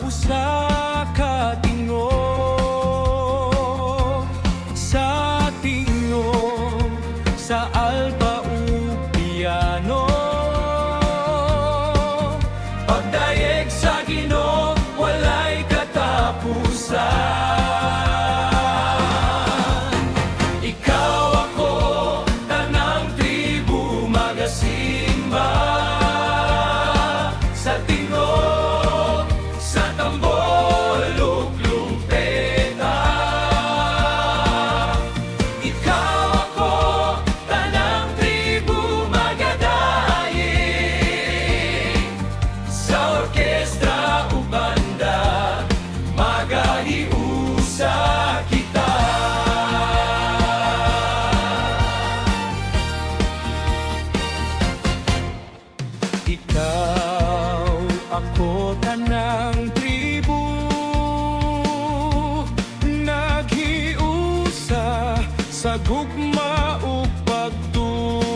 usa ka tingog sa tingog sa alba ug piano. Pagdayeg sa Ginoo walay katapusan. Ikaw ako tanang tribu magasimba sa tingog sa tambol ug lumpeta. Ikaw ako tanang tribu magadaig sa orkestra ug banda magahiusa kita. Ikaw ako tanang tribu naghiusa sa gugma ug pagtuo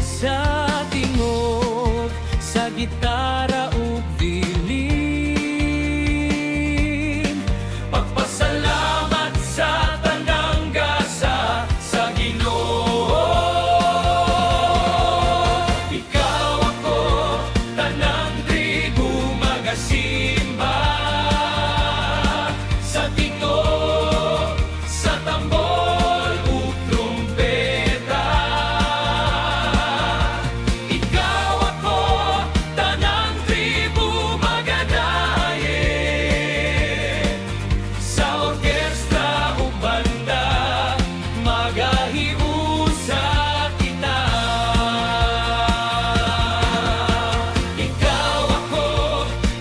sa tingog sa gitara ug dilim. Pagpasalamat sa tanang gasa sa Ginoo. Ikaw ako tanang tribu magasimba sa tingog sa tambol ug trumpeta. Ikaw ako tanang tribu magadaig sa orkestra ug banda magahiusa kita. Ikaw ako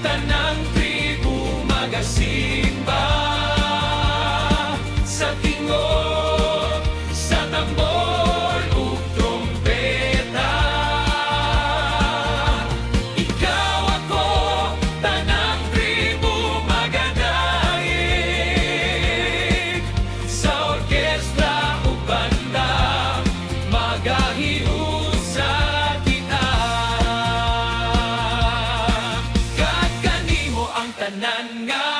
tanang tribu magasimba sa tingog sa tambol ug trumpeta. Ikaw ako tanang tribu magadaig sa orkestra ug banda magahiusa kita. Kakanimo ang tanan nga